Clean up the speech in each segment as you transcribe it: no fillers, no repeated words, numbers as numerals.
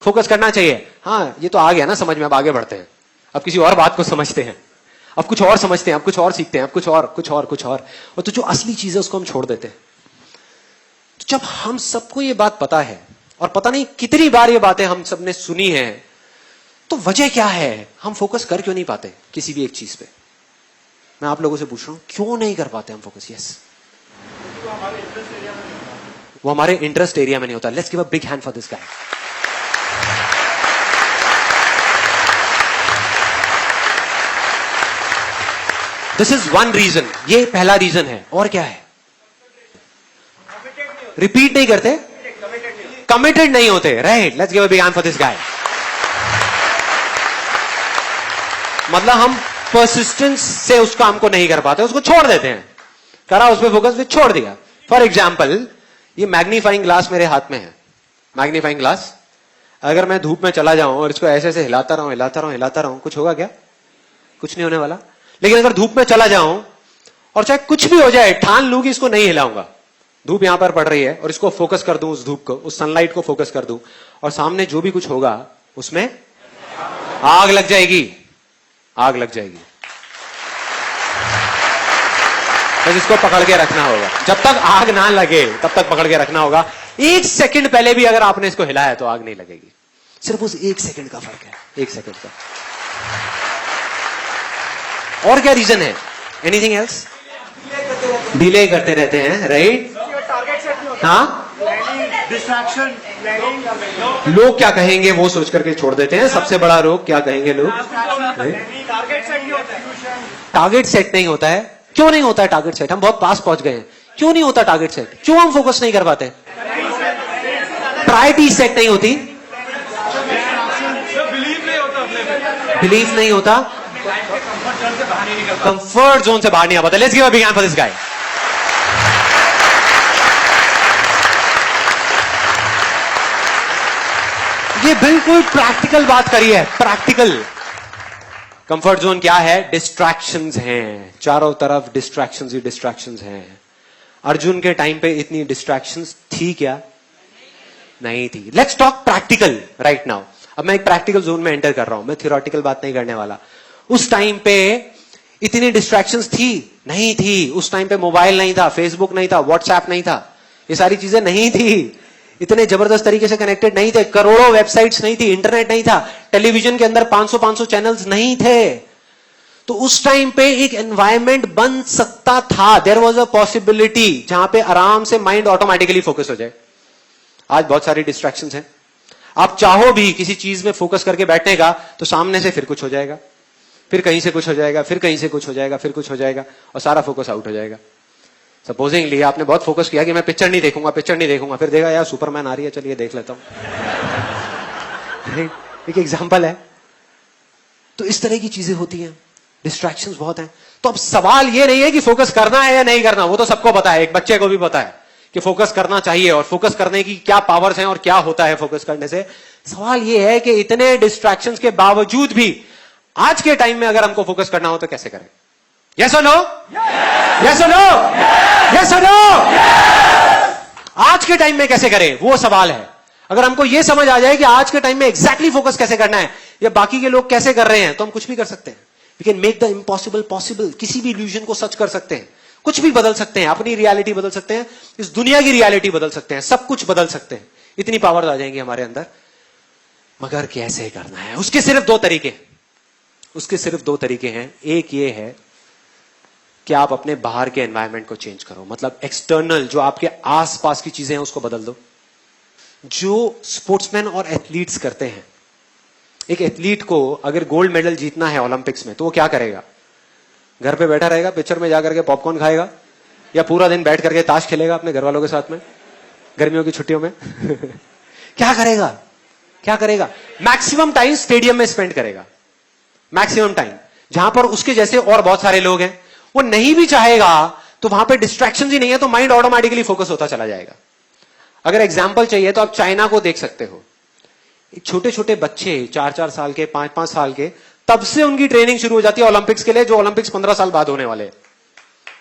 Focus करना चाहिए। हाँ, ये तो आ गया ना समझ में, अब आगे बढ़ते हैं, अब किसी और बात को समझते हैं, अब कुछ और समझते हैं, अब कुछ और सीखते हैं, अब कुछ और तो जो असली चीज है उसको हम छोड़ देते हैं। तो जब हम सबको ये बात पता है, और पता नहीं कितनी बार ये बातें हम सबने सुनी है, तो वजह क्या है, हम फोकस कर क्यों नहीं पाते किसी भी एक चीज पे? मैं आप लोगों से पूछ रहा हूं, क्यों नहीं कर पाते हम फोकस? यस, वो हमारे इंटरेस्ट एरिया में नहीं होता। Let's give a big hand for this guy. This is one reason, ये पहला रीजन है। और क्या है? रिपीट नहीं करते, कमिटेड नहीं होते। Right, let's give a big hand for this गाय। मतलब हम परसिस्टेंस से उस काम को नहीं कर पाते, उसको छोड़ देते हैं। करा उस पर फोकस, फिर छोड़ दिया। फॉर एग्जाम्पल, ये मैग्नीफाइंग ग्लास मेरे हाथ में है। मैग्नीफाइंग ग्लास, अगर मैं धूप में चला जाऊं और इसको ऐसे ऐसे हिलाता रहूं, कुछ होगा क्या? कुछ नहीं होने वाला। लेकिन अगर धूप में चला जाऊं और चाहे कुछ भी हो जाए, ठान लूं कि इसको नहीं हिलाऊंगा, धूप यहां पर पड़ रही है और इसको फोकस कर दूं, उस धूप को, उस सनलाइट को फोकस कर दूं, और सामने जो भी कुछ होगा उसमें आग लग जाएगी, आग लग जाएगी। तो इसको पकड़ के रखना होगा, जब तक आग ना लगे तब तक पकड़ के रखना होगा। एक सेकंड पहले भी अगर आपने इसको हिलाया तो आग नहीं लगेगी। सिर्फ उस एक सेकंड का फर्क है, एक सेकंड का। और क्या रीजन है? Anything else? डिले करते रहते हैं, राइट? हाँ, डिस्ट्रैक्शन, लोग क्या कहेंगे वो सोच करके छोड़ देते हैं। सबसे बड़ा रोग क्या कहेंगे लोग? टारगेट सेट नहीं होता है। क्यों नहीं होता है टारगेट सेट? हम बहुत पास पहुंच गए हैं, क्यों नहीं होता टारगेट सेट? क्यों हम फोकस नहीं कर पाते? प्रायोरिटी सेट नहीं होती, बिलीफ नहीं होता, कंफर्ट जोन से बाहर नहीं आ पाता। Let's give a big hand for this गाय। ये बिल्कुल प्रैक्टिकल बात करी है, प्रैक्टिकल। कंफर्ट जोन क्या है? डिस्ट्रैक्शंस हैं, चारों तरफ डिस्ट्रैक्शंस ही डिस्ट्रैक्शंस हैं। अर्जुन के टाइम पे इतनी डिस्ट्रैक्शंस थी क्या? नहीं थी। Let's talk practical right now. अब मैं एक प्रैक्टिकल जोन में एंटर कर रहा हूं, मैं थ्योरेटिकल बात नहीं करने वाला। उस टाइम पे इतनी डिस्ट्रैक्शंस थी? नहीं थी। उस टाइम पे मोबाइल नहीं था, फेसबुक नहीं था, व्हाट्सएप नहीं था, ये सारी चीजें नहीं थी। इतने जबरदस्त तरीके से कनेक्टेड नहीं थे, करोड़ों वेबसाइट्स नहीं थी, इंटरनेट नहीं था, टेलीविजन के अंदर 500 चैनल्स नहीं थे। तो उस टाइम पे एक एनवायरमेंट बन सकता था, देयर वाज अ पॉसिबिलिटी, जहां पे आराम से माइंड ऑटोमेटिकली फोकस हो जाए। आज बहुत सारी डिस्ट्रैक्शंस हैं। आप चाहो भी किसी चीज में फोकस करके बैठने का, तो सामने से फिर कुछ हो जाएगा, फिर कहीं से कुछ हो जाएगा, फिर कहीं से कुछ हो जाएगा, फिर कुछ हो जाएगा, और सारा फोकस आउट हो जाएगा। सपोजिंगली आपने बहुत फोकस किया कि मैं पिक्चर नहीं देखूंगा, फिर देखा यार सुपरमैन आ रही है, चलिए देख लेता हूं। एक एग्जांपल है। तो इस तरह की चीजें होती हैं, डिस्ट्रैक्शंस बहुत हैं। तो अब सवाल ये नहीं है कि फोकस करना है या नहीं करना, वो तो सबको पता है, एक बच्चे को भी पता है कि फोकस करना चाहिए और फोकस करने की क्या पावर्स हैं और क्या होता है फोकस करने से। सवाल ये है कि इतने डिस्ट्रैक्शंस के बावजूद भी आज के टाइम में अगर हमको फोकस करना हो तो कैसे करें? यस और नो? यस और नो? यस और नो? आज के टाइम में कैसे करें, वो सवाल है। अगर हमको यह समझ आ जाए कि आज के टाइम में एग्जैक्टली फोकस कैसे करना है, या बाकी के लोग कैसे कर रहे हैं, तो हम कुछ भी कर सकते हैं। We can make the impossible possible. किसी भी इल्यूजन को सच कर सकते हैं, कुछ भी बदल सकते हैं, अपनी रियलिटी बदल सकते हैं, इस दुनिया की रियलिटी बदल सकते हैं, सब कुछ बदल सकते हैं। इतनी पावर आ जाएंगी हमारे अंदर। मगर कैसे करना है, उसके सिर्फ दो तरीके हैं। एक ये है कि आप अपने बाहर के एनवायरनमेंट को चेंज करो, मतलब एक्सटर्नल जो आपके आसपास की चीजें हैं उसको बदल दो। जो स्पोर्ट्समैन और एथलीट्स करते हैं, एक एथलीट को अगर गोल्ड मेडल जीतना है ओलंपिक्स में, तो वो क्या करेगा? घर पे बैठा रहेगा, पिक्चर में जाकर के पॉपकॉर्न खाएगा, या पूरा दिन बैठ करके ताश खेलेगा अपने घर वालों के साथ में गर्मियों की छुट्टियों में? क्या करेगा? मैक्सिमम टाइम स्टेडियम में स्पेंड करेगा, मैक्सिमम टाइम, जहां पर उसके जैसे और बहुत सारे लोग हैं। वो नहीं भी चाहेगा तो वहां पे डिस्ट्रैक्शन ही नहीं है, तो माइंड ऑटोमेटिकली फोकस होता चला जाएगा। अगर एग्जांपल चाहिए तो आप चाइना को देख सकते हो। छोटे छोटे बच्चे 4-4 साल के, 5-5 साल के, तब से उनकी ट्रेनिंग शुरू हो जाती है ओलंपिक्स के लिए, जो ओलंपिक्स 15 साल बाद होने वाले हैं।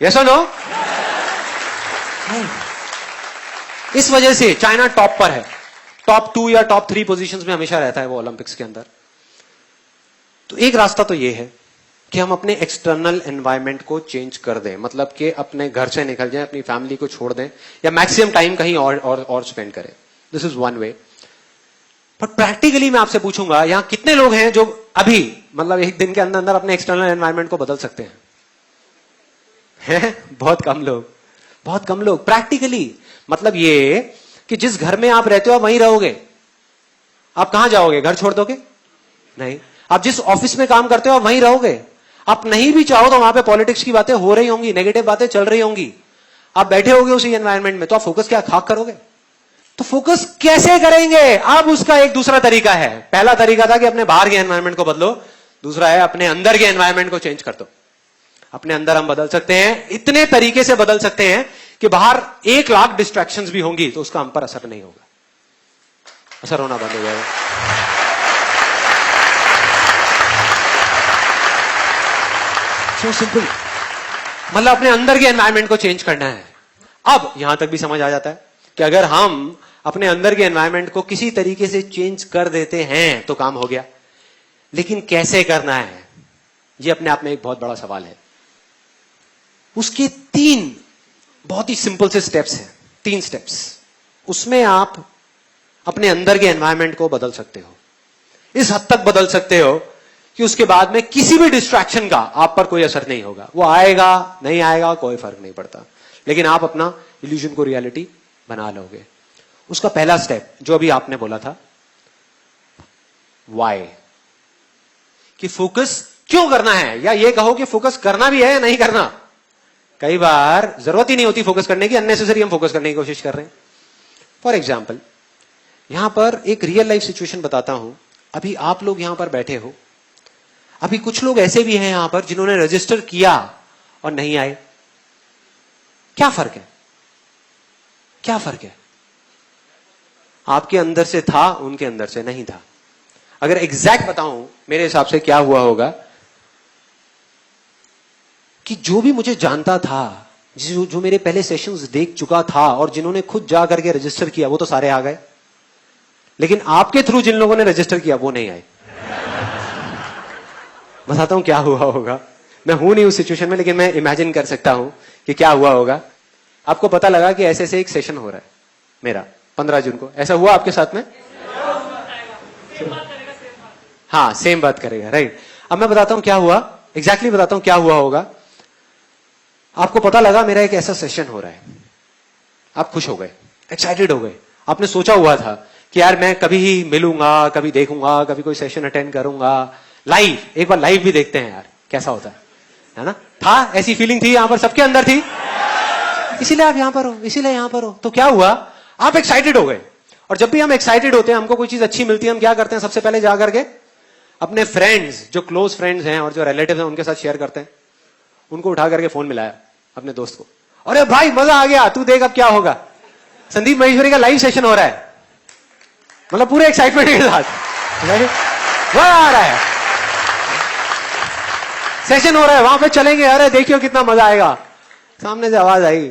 यस और नो? इस वजह से चाइना टॉप पर है। टॉप 2 या टॉप 3 पोजीशंस में हमेशा रहता है वो ओलंपिक्स के अंदर। तो एक रास्ता तो ये है कि हम अपने एक्सटर्नल एनवायरनमेंट को चेंज कर दें, मतलब कि अपने घर से निकल जाएं, अपनी फैमिली को छोड़ दें या मैक्सिमम टाइम कहीं और स्पेंड करें। This is one way. But practically मैं आपसे पूछूंगा, यहां कितने लोग हैं जो अभी मतलब एक दिन के अंदर अंदर अपने एक्सटर्नल एनवायरनमेंट को बदल सकते हैं? बहुत कम लोग, बहुत कम लोग। प्रैक्टिकली मतलब ये कि जिस घर में आप रहते हो आप वहीं रहोगे। आप कहां जाओगे? घर छोड़ दोगे? नहीं। आप जिस ऑफिस में काम करते हो आप वहीं रहोगे। आप नहीं भी चाहो तो वहां पे पॉलिटिक्स की बातें हो रही होंगी, नेगेटिव बातें चल रही होंगी, आप बैठे होगे उसी एनवायरनमेंट में, तो आप फोकस क्या खाक करोगे? तो फोकस कैसे करेंगे? अब उसका एक दूसरा तरीका है। पहला तरीका था कि अपने बाहर के एनवायरनमेंट को बदलो, दूसरा है अपने अंदर के एनवायरनमेंट को चेंज कर दो। अपने अंदर हम बदल सकते हैं, इतने तरीके से बदल सकते हैं कि बाहर 1 लाख डिस्ट्रैक्शंस भी होंगी तो उसका हम पर असर नहीं होगा, असर होना बंद हो जाएगा। सो सिंपल, मतलब अपने अंदर के एनवायरनमेंट को चेंज करना है। अब यहां तक भी समझ आ जाता है कि अगर हम अपने अंदर के एनवायरनमेंट को किसी तरीके से चेंज कर देते हैं तो काम हो गया। लेकिन कैसे करना है, यह अपने आप में एक बहुत बड़ा सवाल है। उसके 3 बहुत ही सिंपल से स्टेप्स हैं, 3 स्टेप्स। उसमें आप अपने अंदर के एनवायरनमेंट को बदल सकते हो, इस हद तक बदल सकते हो कि उसके बाद में किसी भी डिस्ट्रैक्शन का आप पर कोई असर नहीं होगा। वो आएगा नहीं आएगा कोई फर्क नहीं पड़ता, लेकिन आप अपना इल्यूजन को रियलिटी बना लोगे। उसका पहला स्टेप जो अभी आपने बोला था, वाई, कि फोकस क्यों करना है, या ये कहो कि फोकस करना भी है या नहीं करना। कई बार जरूरत ही नहीं होती फोकस करने की, अननेसेसरी हम फोकस करने की कोशिश कर रहे हैं। फॉर एग्जाम्पल, यहां पर एक रियल लाइफ सिचुएशन बताता हूं। अभी आप लोग यहां पर बैठे हो, अभी कुछ लोग ऐसे भी हैं यहां पर जिन्होंने रजिस्टर किया और नहीं आए। क्या फर्क है? क्या फर्क है? आपके अंदर से था, उनके अंदर से नहीं था। अगर एग्जैक्ट बताऊं मेरे हिसाब से क्या हुआ होगा कि जो भी मुझे जानता था, जो मेरे पहले सेशंस देख चुका था और जिन्होंने खुद जा करके रजिस्टर किया, वो तो सारे आ गए। लेकिन आपके थ्रू जिन लोगों ने रजिस्टर किया वो नहीं आए। बताता हूं क्या हुआ होगा। मैं हूं नहीं उस सिचुएशन में, लेकिन मैं इमेजिन कर सकता हूं कि क्या हुआ होगा। आपको पता लगा कि ऐसे ऐसे एक सेशन हो रहा है मेरा 15 जून को। ऐसा हुआ आपके साथ में? हाँ, सेम बात करेगा, राइट। अब मैं बताता हूं क्या हुआ, एग्जैक्टली बताता हूं क्या हुआ होगा। आपको पता लगा मेरा एक ऐसा सेशन हो रहा है, आप खुश हो गए, एक्साइटेड हो गए। आपने सोचा हुआ था कि यार मैं कभी ही मिलूंगा, कभी देखूंगा, कभी कोई सेशन अटेंड करूंगा, लाइव, एक बार लाइव भी देखते हैं यार कैसा होता है ना। था, ऐसी फीलिंग थी, यहां पर सबके अंदर थी, इसीलिए आप यहां पर हो, इसीलिए यहां पर हो। तो क्या हुआ, आप एक्साइटेड हो गए। और जब भी हम एक्साइटेड होते हैं, हमको कोई चीज अच्छी मिलती है, हम क्या करते हैं? सबसे पहले जाकर के अपने फ्रेंड्स, जो क्लोज फ्रेंड्स हैं और जो रिलेटिव हैं, उनके साथ शेयर करते हैं। उनको उठा करके फोन मिलाया अपने दोस्त को, अरे भाई मजा आ गया, तू देख अब क्या होगा, संदीप महेश्वरी का लाइव सेशन हो रहा है। मतलब पूरे एक्साइटमेंट के साथ मजा आ रहा है, सेशन हो रहा है, वहां पे चलेंगे, अरे देखियो कितना मजा आएगा। सामने से आवाज आई,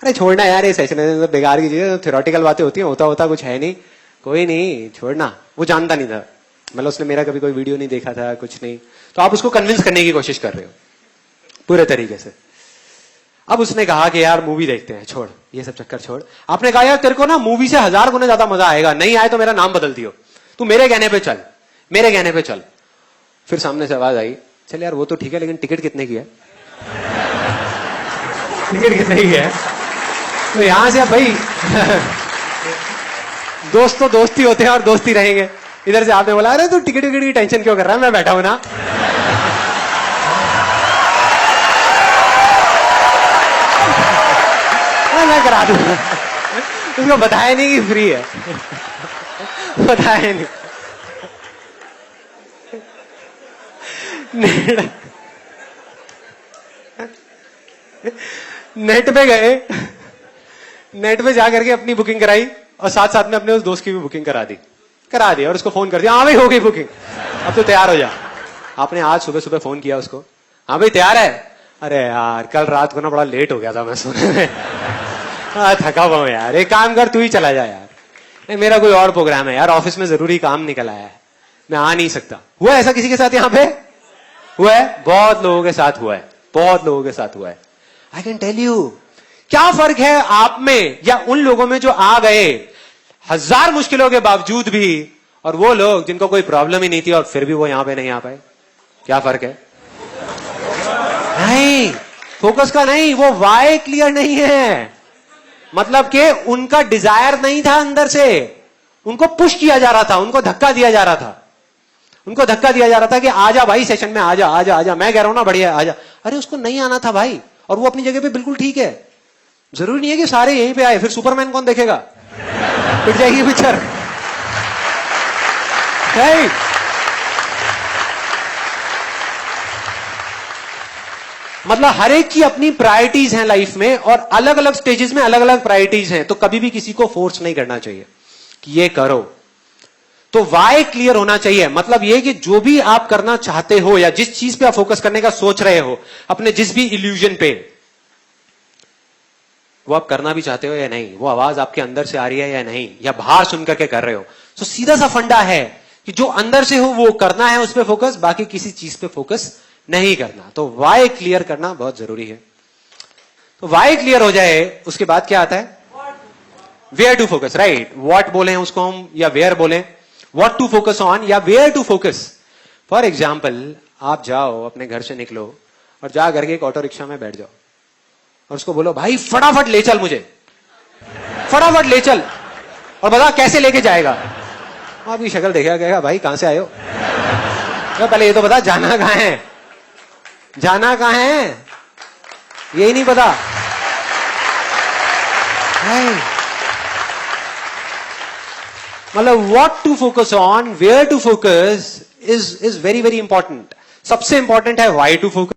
अरे छोड़ना यार, ये सेशन है बेकार की चीज, थ्योरेटिकल बातें होती हैं, होता कुछ है नहीं, कोई नहीं, छोड़ना। वो जानता नहीं था, मतलब उसने मेरा कभी कोई वीडियो नहीं देखा था, कुछ नहीं। तो आप उसको कन्विंस करने की कोशिश कर रहे हो पूरे तरीके से। अब उसने कहा कि यार मूवी देखते हैं, छोड़ ये सब चक्कर छोड़। आपने कहा यार तेरे को ना मूवी से 1000 गुना ज्यादा मजा आएगा, नहीं आए तो मेरा नाम बदल दियो, तू मेरे कहने पे चल, मेरे कहने पे चल। फिर सामने से आवाज आई, चल यार वो तो ठीक है, लेकिन टिकट कितने की है? टिकट कितने की है? तो यहां से भाई दोस्त तो दोस्ती होते हैं और दोस्ती रहेंगे। इधर से आपने बोला, अरे तू टिकट विकट की टेंशन क्यों कर रहा है, मैं बैठा हूं ना। मैं करा दूंगा, उसको बताया नहीं कि फ्री है, बताया नहीं। नेट पे गए, नेट पे जाकर के अपनी बुकिंग कराई और साथ साथ में अपने उस दोस्त की भी बुकिंग करा दी और उसको फोन कर दिया, हाँ भाई हो गई बुकिंग, अब तो तैयार हो जा। आपने आज सुबह सुबह फोन किया उसको, हाँ भाई तैयार है? अरे यार कल रात को ना बड़ा लेट हो गया था मैं सोने में, थका हुआ हूं यार, एक काम कर तू ही चला जा यार। नहीं मेरा कोई और प्रोग्राम है यार, ऑफिस में जरूरी काम निकल आया है, मैं आ नहीं सकता। हुआ ऐसा किसी के साथ यहां पे? हुआ है, बहुत लोगों के साथ हुआ है, बहुत लोगों के साथ हुआ है। आई कैन टेल यू, क्या फर्क है आप में या उन लोगों में जो आ गए 1000 मुश्किलों के बावजूद भी, और वो लोग जिनको कोई प्रॉब्लम ही नहीं थी और फिर भी वो यहां पे नहीं आ पाए? क्या फर्क है? नहीं, फोकस का नहीं, वो वाई क्लियर नहीं है। मतलब कि उनका डिजायर नहीं था अंदर से, उनको पुश किया जा रहा था, उनको धक्का दिया जा रहा था, उनको धक्का दिया जा रहा था कि आजा भाई सेशन में, आजा आजा आजा, मैं कह रहा हूं ना बढ़िया आजा। अरे उसको नहीं आना था भाई, और वो अपनी जगह पे बिल्कुल ठीक है। जरूरी नहीं है कि सारे यहीं पे आए, फिर सुपरमैन कौन देखेगा? पिट जाएगी पिक्चर। मतलब हर एक की अपनी प्रायोरिटीज हैं लाइफ में, और अलग अलग स्टेजेस में अलग अलग प्रायोरिटीज हैं। तो कभी भी किसी को फोर्स नहीं करना चाहिए कि ये करो। तो वाई क्लियर होना चाहिए। मतलब ये कि जो भी आप करना चाहते हो या जिस चीज पे आप फोकस करने का सोच रहे हो, अपने जिस भी इल्यूजन पे, वो आप करना भी चाहते हो या नहीं, वो आवाज आपके अंदर से आ रही है या नहीं, या बाहर सुन करके कर रहे हो। तो सीधा सा फंडा है कि जो अंदर से हो वो करना है, उस पर फोकस, बाकी किसी चीज पे फोकस नहीं करना। तो वाई क्लियर करना बहुत जरूरी है। तो वाई क्लियर हो जाए, उसके बाद क्या आता है? Where to focus, right. What बोले उसको हम, या वेयर बोले, व्हाट टू फोकस ऑन या where to focus. For example, आप जाओ, अपने घर से निकलो और जा करके एक ऑटो रिक्शा में बैठ जाओ और उसको बोलो भाई फटाफट ले चल मुझे, फटाफट ले चल, और बता कैसे लेके जाएगा। आपकी शक्ल देखा कहेगा भाई कहां से आए हो, तो पहले ये तो बता जाना कहां है, जाना कहां है, यही नहीं पता। मतलब what to focus on, where to focus is very very important. सबसे इंपॉर्टेंट है वाई टू फोकस।